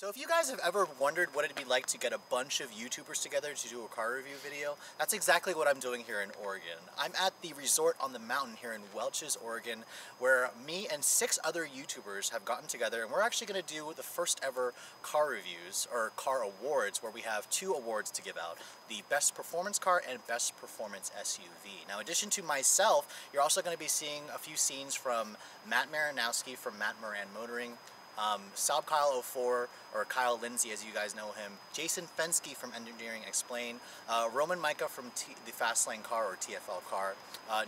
So if you guys have ever wondered what it'd be like to get a bunch of YouTubers together to do a car review video, that's exactly what I'm doing here in Oregon. I'm at the resort on the mountain here in Welches, Oregon, where me and 6 other YouTubers have gotten together, and we're actually going to do the first ever car reviews, or car awards, where we have 2 awards to give out: the Best Performance Car and Best Performance SUV. Now, in addition to myself, you're also going to be seeing a few scenes from Matt Maranowski from Matt Moran Motoring, Saab Kyle 04, or Kyle Lindsay as you guys know him, Jason Fensky from Engineering Explain, Roman Micah from the Fastlane Car or TFL Car,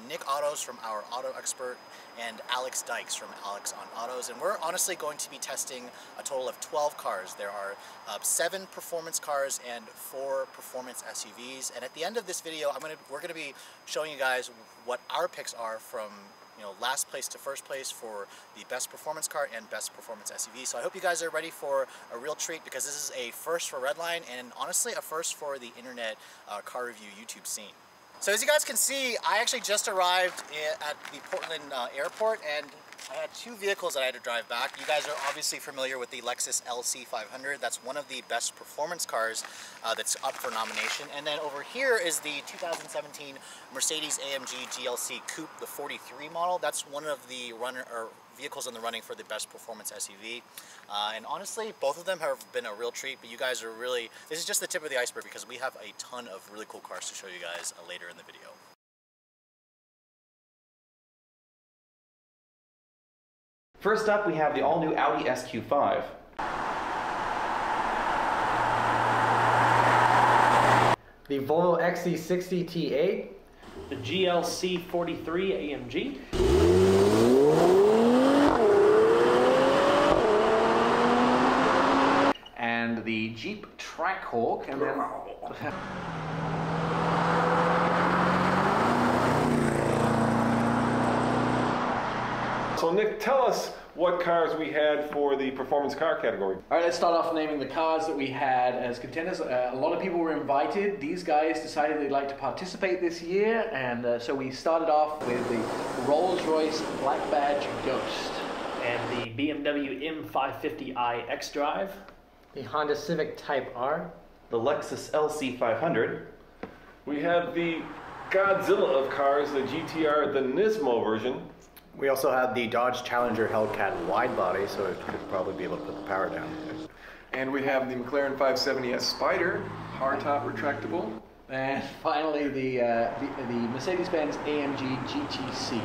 Nick Autos from Our Auto Expert, and Alex Dykes from Alex on Autos. And we're honestly going to be testing a total of 12 cars. There are 7 performance cars and 4 performance SUVs. And at the end of this video, we're gonna be showing you guys what our picks are from last place to first place for the best performance car and best performance SUV. So I hope you guys are ready for a real treat, because this is a first for Redline and honestly a first for the internet car review YouTube scene. So as you guys can see, I actually just arrived at the Portland airport, and I had 2 vehicles that I had to drive back. You guys are obviously familiar with the Lexus LC500. That's one of the best performance cars that's up for nomination. And then over here is the 2017 Mercedes-AMG GLC Coupe, the 43 model. That's one of the vehicles in the running for the best performance SUV. And honestly, both of them have been a real treat, but you guys are really, this is just the tip of the iceberg, because we have a ton of really cool cars to show you guys later in the video. First up, we have the all-new Audi SQ5. The Volvo XC60 T8. The GLC 43 AMG. And the Jeep Trackhawk. And then So Nick, tell us what cars we had for the performance car category. All right, let's start off naming the cars that we had as contenders. A lot of people were invited. These guys decided they'd like to participate this year, and so we started off with the Rolls-Royce Black Badge Ghost and the BMW M550i xDrive, The Honda Civic Type R. the Lexus LC500. We had the Godzilla of cars, the GTR, the Nismo version. We also had the Dodge Challenger Hellcat wide body, so it could probably be able to put the power down. And we have the McLaren 570S Spider, hardtop retractable. and finally the Mercedes-Benz AMG GTC.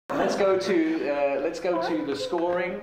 Let's go to the scoring.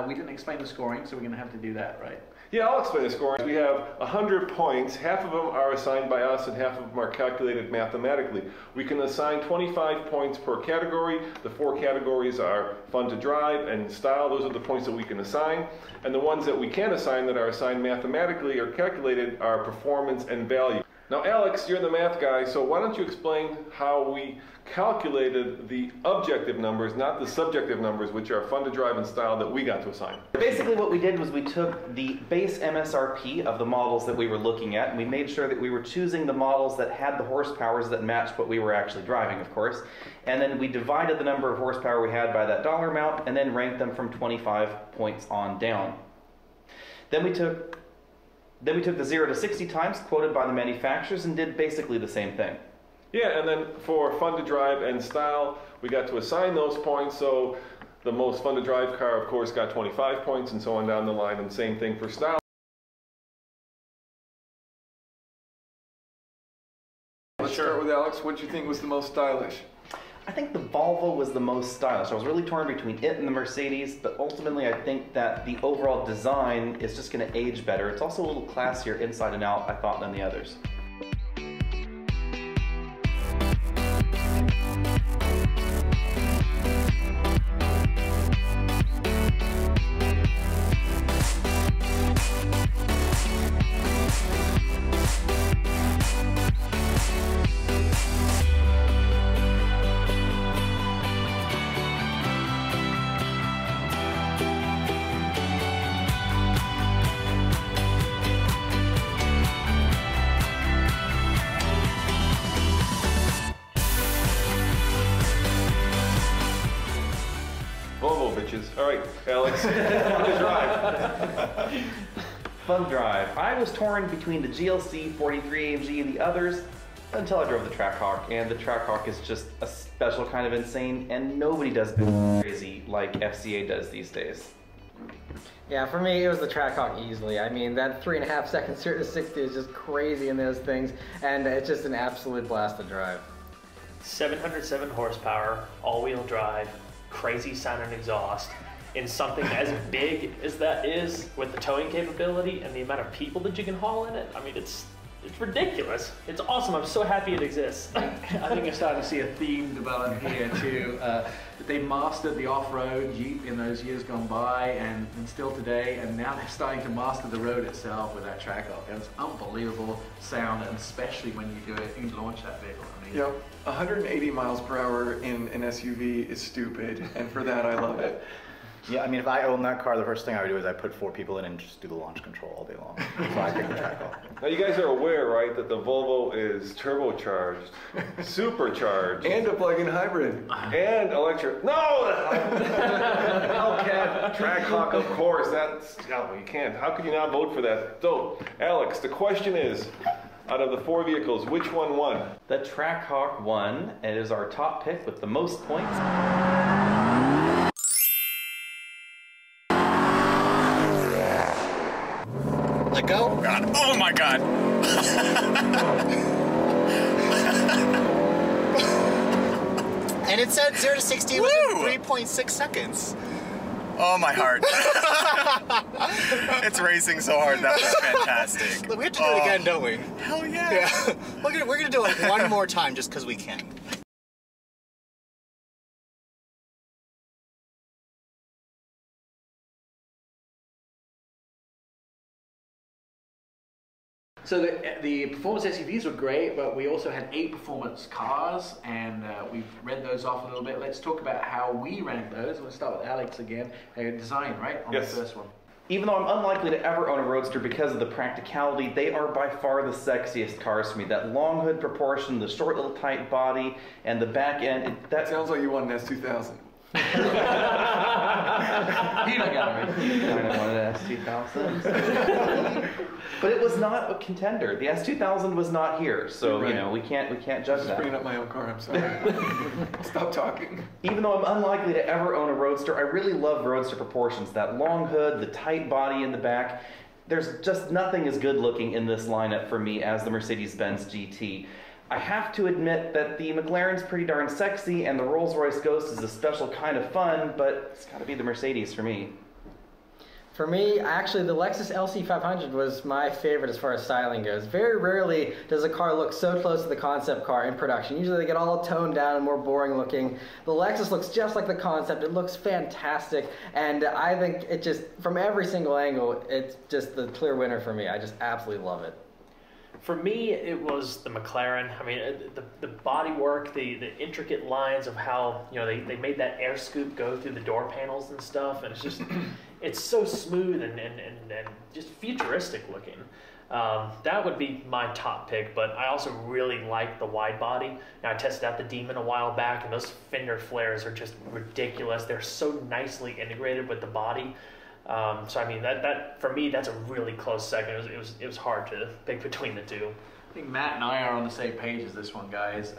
We didn't explain the scoring, so we're going to have to do that, right? Yeah, I'll explain the scoring. We have 100 points. Half of them are assigned by us and half of them are calculated mathematically. We can assign 25 points per category. The 4 categories are fun to drive and style. Those are the points that we can assign. And the ones that we can't assign that are assigned mathematically or calculated are performance and value. Now, Alex, you're the math guy, so why don't you explain how we calculated the objective numbers, not the subjective numbers, which are fun to drive and style, that we got to assign. Basically what we did was we took the base MSRP of the models that we were looking at, and we made sure that we were choosing the models that had the horsepowers that matched what we were actually driving, of course. And then we divided the number of horsepower we had by that dollar amount, and then ranked them from 25 points on down. Then we took the 0 to 60 times quoted by the manufacturers and did basically the same thing. Yeah, and then for fun to drive and style, we got to assign those points. So the most fun to drive car, of course, got 25 points and so on down the line, and same thing for style. Let's start with Alex. What do you think was the most stylish? I think the Volvo was the most stylish. I was really torn between it and the Mercedes, but ultimately I think that the overall design is just going to age better. It's also a little classier inside and out, I thought, than the others. bitches. All right, Alex, fun to drive. Fun drive. I was torn between the GLC 43 AMG and the others until I drove the Trackhawk, and the Trackhawk is just a special kind of insane, and nobody does it crazy like FCA does these days. Yeah, for me, it was the Trackhawk easily. I mean, that 3.5 second 0 to 60 is just crazy in those things, and it's just an absolute blast to drive. 707 horsepower, all-wheel drive, crazy sounding exhaust, in something as big as that is, with the towing capability and the amount of people that you can haul in it. I mean, it's ridiculous. It's awesome. I'm so happy it exists. I think you're starting to see a theme develop here too. They mastered the off-road Jeep in those years gone by, and still today, and now they're starting to master the road itself with that Trackhawk. And it's unbelievable sound, and especially when you do it, you launch that vehicle. I mean, Yep, 180 miles per hour in an SUV is stupid, and for that I love it. Yeah, I mean, if I owned that car, the first thing I would do is I'd put 4 people in and just do the launch control all day long. So I pick the Trackhawk. Now you guys are aware, right, that the Volvo is turbocharged, supercharged, And a plug-in hybrid. and electric. No! Hellcat, Trackhawk, of course. That's, no, you can't. How could you not vote for that? So, Alex, the question is, out of the 4 vehicles, which one won? The Trackhawk won. It is our top pick with the most points. Let go. Oh God. Oh my God. And it said 0 to 60 within 3.6 seconds. Oh my heart. It's racing so hard. That was fantastic. Look, we have to do it again, don't we? Hell yeah. Yeah. We're gonna do it like one more time just because we can. so the performance SUVs were great, but we also had 8 performance cars, and we've read those off a little bit. Let's talk about how we ranked those. We'll start with Alex again. Design, right? On Yes. the first one. Even though I'm unlikely to ever own a Roadster because of the practicality, they are by far the sexiest cars for me. That long hood proportion, the short little tight body, and the back end, That sounds like you want an S2000. You don't got it, I don't want an S2000. But it was not a contender. The S2000 was not here, so Right. you know we can't judge Just that. bringing up my own car, I'm sorry. Stop talking. Even though I'm unlikely to ever own a Roadster, I really love Roadster proportions. That long hood, the tight body in the back. There's just nothing as good looking in this lineup for me as the Mercedes-Benz GT. I have to admit that the McLaren's pretty darn sexy and the Rolls-Royce Ghost is a special kind of fun, but it's gotta be the Mercedes for me. For me, actually, the Lexus LC500 was my favorite as far as styling goes. Very rarely does a car look so close to the concept car in production. Usually they get all toned down and more boring looking. The Lexus looks just like the concept. It looks fantastic, and I think it just, from every single angle, it's just the clear winner for me. I just absolutely love it. For me, it was the McLaren. I mean, the body work, the intricate lines of how, you know, they made that air scoop go through the door panels and stuff, and it's just, it's so smooth and just futuristic looking. That would be my top pick, but I also really like the wide body. Now, I tested out the Demon a while back, and those fender flares are just ridiculous. They're so nicely integrated with the body. So I mean that for me, that's a really close second. It was hard to pick between the two. I think Matt and I are on the same page as this one, guys.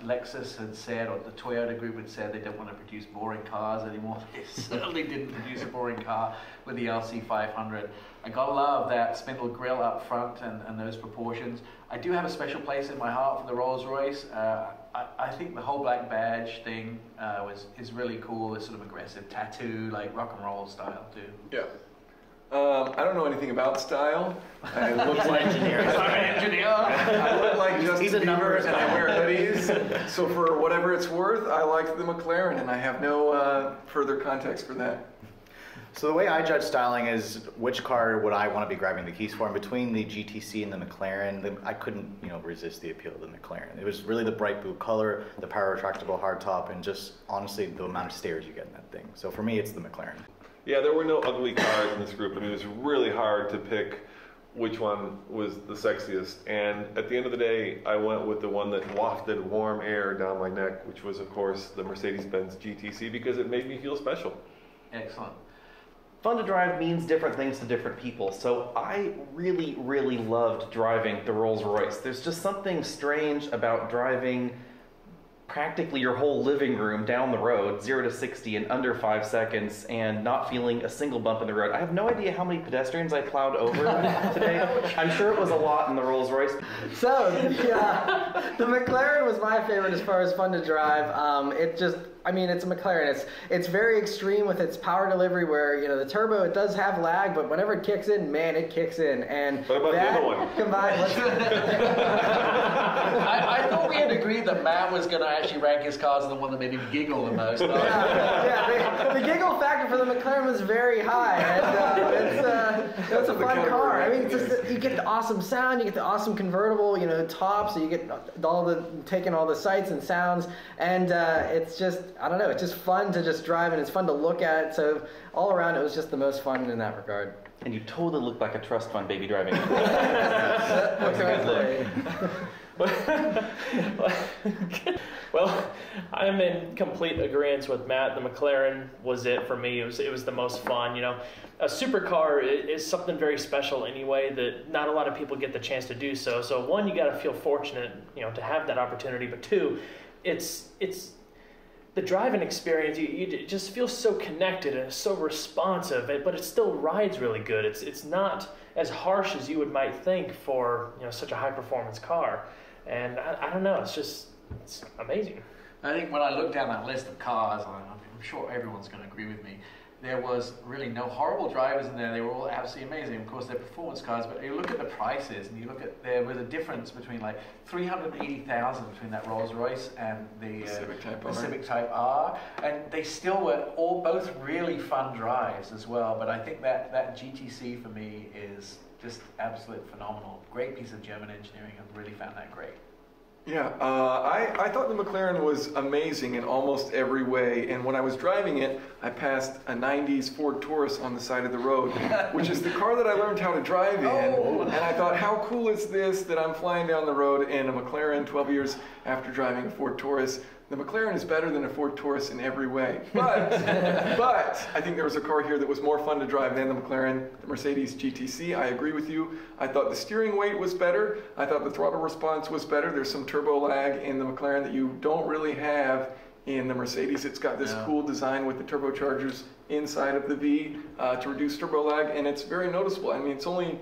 Lexus had said, or the Toyota group had said, they don't want to produce boring cars anymore. They certainly didn't produce a boring car with the LC500. I gotta love that spindle grille up front and those proportions. I do have a special place in my heart for the Rolls-Royce. I think the whole black badge thing is really cool. This sort of aggressive tattoo, like rock and roll style too. Yeah. I don't know anything about style. I look like I'm an engineer. I look like Justin He's a Bieber numbers and I wear hoodies. So for whatever it's worth, I like the McLaren, and I have no further context for that. So the way I judge styling is which car would I want to be grabbing the keys for. And between the GTC and the McLaren, I couldn't, resist the appeal of the McLaren. It was really the bright blue color, the power retractable hardtop, and just honestly the amount of stairs you get in that thing. So for me, it's the McLaren. Yeah, there were no ugly cars in this group. I mean, it was really hard to pick which one was the sexiest. And at the end of the day, I went with the one that wafted warm air down my neck, which was, of course, the Mercedes-Benz GTC, because it made me feel special. Excellent. Fun to drive means different things to different people. So I really, really loved driving the Rolls-Royce. There's just something strange about driving practically your whole living room down the road, 0 to 60 in under 5 seconds, and not feeling a single bump in the road. I have no idea how many pedestrians I plowed over today. I'm sure it was a lot in the Rolls-Royce. So, the McLaren was my favorite as far as fun to drive. It's a McLaren. It's very extreme with its power delivery where, the turbo, it does have lag, but whenever it kicks in, man, it kicks in. And what about the other one? Combined with I thought we had agreed that Matt was going to actually rank his cars as the one that made him giggle the most. The giggle factor for the McLaren was very high, and it's a fun car. I mean, you get the awesome sound, you get the awesome convertible, top, so you get taking all the sights and sounds, and it's just, I don't know, it's just fun to just drive, and it's fun to look at. So all around, it was just the most fun in that regard. And you totally look like a trust fund baby driving. Well, I'm in complete agreement with Matt. The McLaren was it for me. It was the most fun. A supercar is something very special anyway that not a lot of people get the chance to do so. So one, you got to feel fortunate, to have that opportunity. But two, it's the driving experience. You just feel so connected and so responsive, but it still rides really good. It's not as harsh as you might think for such a high performance car. And I don't know, it's amazing. I think when I look down that list of cars, I'm sure everyone's going to agree with me, there was really no horrible drivers in there. They were all absolutely amazing. Of course, they're performance cars, but you look at the prices and you look at, there was a difference between like $380,000 between that Rolls-Royce and the Civic Type R, and they still were both really fun drives as well. But I think that GTC for me is just absolute phenomenal. Great piece of German engineering. I really found that great. Yeah, I thought the McLaren was amazing in almost every way, and when I was driving it, I passed a 90s Ford Taurus on the side of the road, which is the car that I learned how to drive in, and I thought, how cool is this that I'm flying down the road in a McLaren 12 years after driving a Ford Taurus. The McLaren is better than a Ford Taurus in every way, but I think there was a car here that was more fun to drive than the McLaren, the Mercedes GTC. I agree with you. I thought the steering weight was better. I thought the throttle response was better. There's some turbo lag in the McLaren that you don't really have in the Mercedes. It's got this cool design with the turbochargers inside of the V to reduce turbo lag, and it's very noticeable. I mean, it's only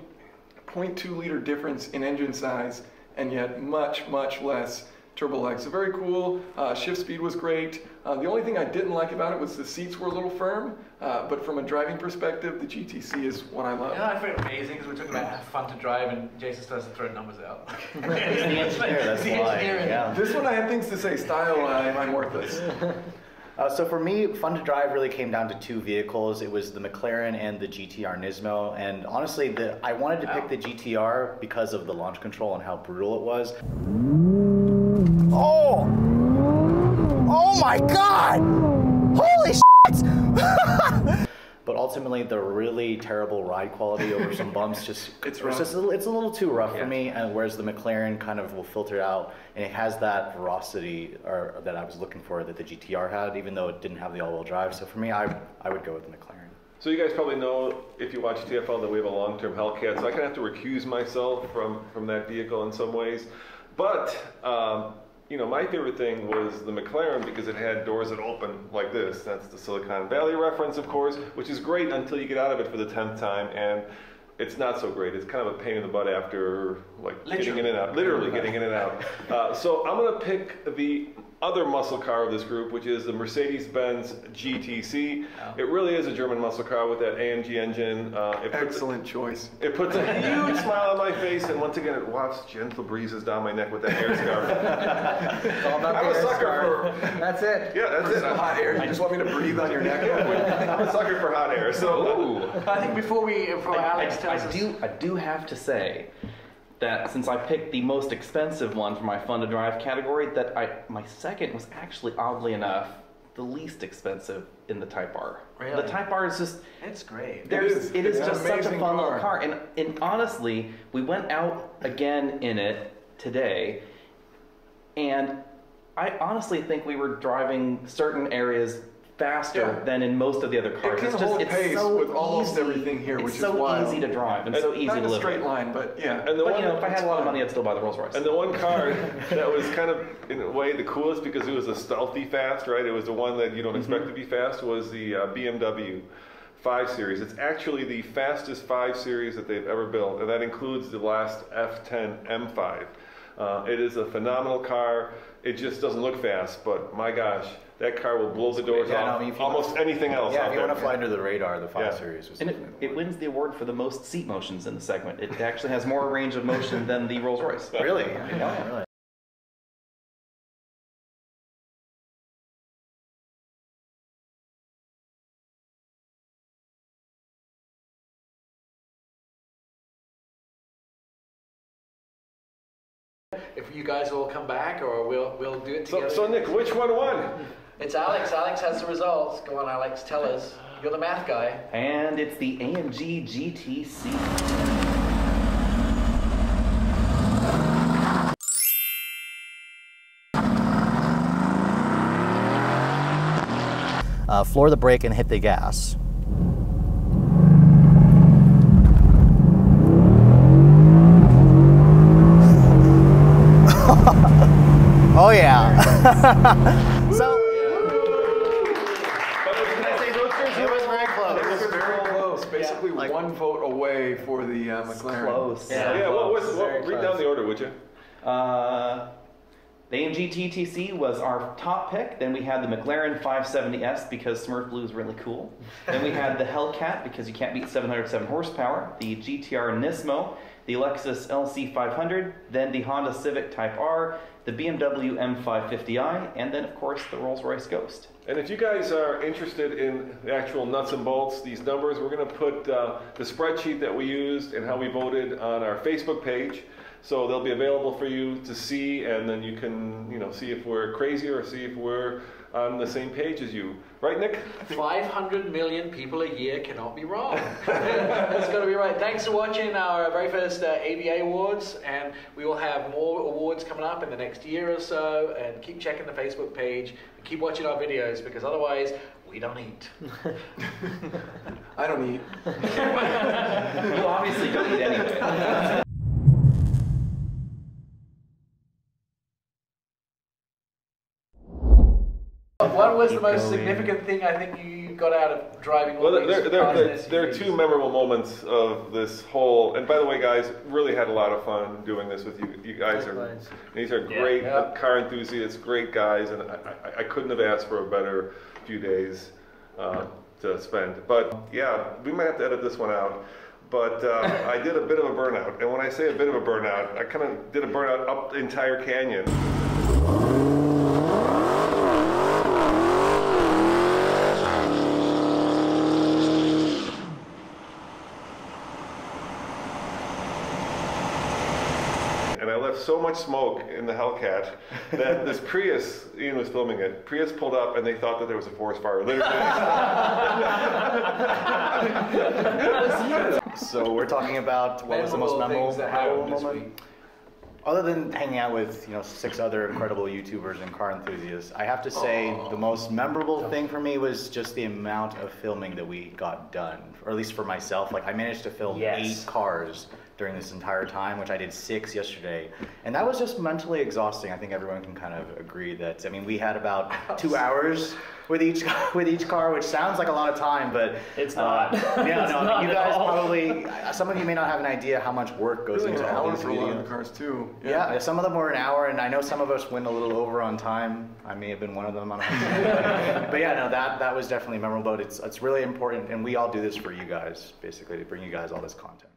0.2 liter difference in engine size, and yet much, much less turbo lag. So very cool. Shift speed was great. The only thing I didn't like about it was the seats were a little firm, but from a driving perspective, the GTC is what I love. I find it amazing because we're talking about fun to drive and Jason starts to throw numbers out. He's the engineer, that's why. Yeah. This one I had things to say, style, I'm worthless. So for me, fun to drive really came down to two vehicles. It was the McLaren and the GTR Nismo. And honestly, I wanted to pick the GTR because of the launch control and how brutal it was. Oh my God! Holy shit! But ultimately, the really terrible ride quality over some bumps it's a little too rough for me. And whereas the McLaren kind of will filter out, and it has that ferocity that I was looking for that the GTR had, even though it didn't have the all-wheel drive. So for me, I would go with the McLaren. So you guys probably know, if you watch TFL, that we have a long-term Hellcat, so I kind of have to recuse myself from that vehicle in some ways. But my favorite thing was the McLaren because it had doors that open like this. That's the Silicon Valley reference, of course, which is great until you get out of it for the 10th time, and it's not so great. It's kind of a pain in the butt after getting in and out. Literally getting in and out. So I'm going to pick the other muscle car of this group, which is the Mercedes-Benz GTC. It really is a German muscle car with that AMG engine. Excellent choice. It puts a huge smile on my face, and once again, it wafts gentle breezes down my neck with that air scarf. It's all about the air scarf. That's it. Yeah, that's it. Hot air. You just want me to breathe on your neck? I'm a sucker for hot air. So, I think before Alex tells us, I do have to say that since I picked the most expensive one for my fun to drive category, that my second was actually, oddly enough, the least expensive in the Type R. Really? The Type R is just... It's great. It is just such a fun little car. And honestly, we went out again in it today, and I honestly think we were driving certain areas faster than in most of the other cars. It can hold pace with almost everything here, which is wild. It's so easy to drive and so easy to live. Not a straight line, but yeah. And but if I had a lot of money, I'd still buy the Rolls Royce. And the one car that was kind of, in a way, the coolest because it was a stealthy fast, right? It was the one that you don't expect to be fast, was the BMW 5 Series. It's actually the fastest 5 Series that they've ever built, and that includes the last F10 M5. It is a phenomenal car. It just doesn't look fast, but my gosh, that car will blow the doors off almost anything else out if you there. want to fly under the radar, the 5 Series was and it wins the award for the most seat motions in the segment. It actually has more range of motion than the Rolls Royce. Really? Yeah, really. If you guys all come back, or we'll do it together. So Nick, which one won? It's Alex. Alex has the results. Go on, Alex, tell us. You're the math guy. And it's the AMG GTC. Floor the brake and hit the gas. Oh yeah. So it was very close. It was very close. Basically, like 1 vote away for the McLaren. Close. Read down the order, would you? The AMG GTC was our top pick. Then we had the McLaren 570S because Smurf Blue is really cool. Then we had the Hellcat because you can't beat 707 horsepower. The GTR Nismo, the Lexus LC500, then the Honda Civic Type R, the BMW M550i, and then of course the Rolls-Royce Ghost. And if you guys are interested in the actual nuts and bolts, these numbers, we're going to put the spreadsheet that we used and how we voted on our Facebook page. So they'll be available for you to see, and then you can, see if we're crazy or see if we're on the same page as you. Right, Nick? 500 million people a year cannot be wrong. That's got to be right. Thanks for watching our very first AVA Awards, and we will have more awards coming up in the next year or so, and keep checking the Facebook page, and keep watching our videos, because otherwise, we don't eat. I don't eat. You obviously don't eat anyway. What was the most significant thing I think you got out of driving all these cars and SUVs? There are two memorable moments of this whole, and by the way guys, really had a lot of fun doing this with you. You guys these are great car enthusiasts, great guys, and I couldn't have asked for a better few days to spend. But yeah, we might have to edit this one out. But I did a bit of a burnout, and when I say a bit of a burnout, I kind of did a burnout up the entire canyon. And I left so much smoke in the Hellcat that this Prius, Ian was filming it, Prius pulled up and they thought that there was a forest fire. So we're talking about what was the most memorable moment? Other than hanging out with 6 other incredible YouTubers and car enthusiasts, I have to say the most memorable thing for me was just the amount of filming that we got done, or at least for myself. Like I managed to film 8 cars during this entire time, which I did 6 yesterday, and that was just mentally exhausting. I think everyone can kind of agree that. I mean, we had about 2 hours with each car, which sounds like a lot of time, but it's not. Yeah, you guys probably, some of you may not have an idea how much work goes into all these videos. For a lot of the cars too. Yeah, some of them were an hour, and I know some of us went a little over on time. I may have been one of them. I don't know. But yeah, no, that was definitely memorable. But it's really important, and we all do this for you guys, basically, to bring you guys all this content.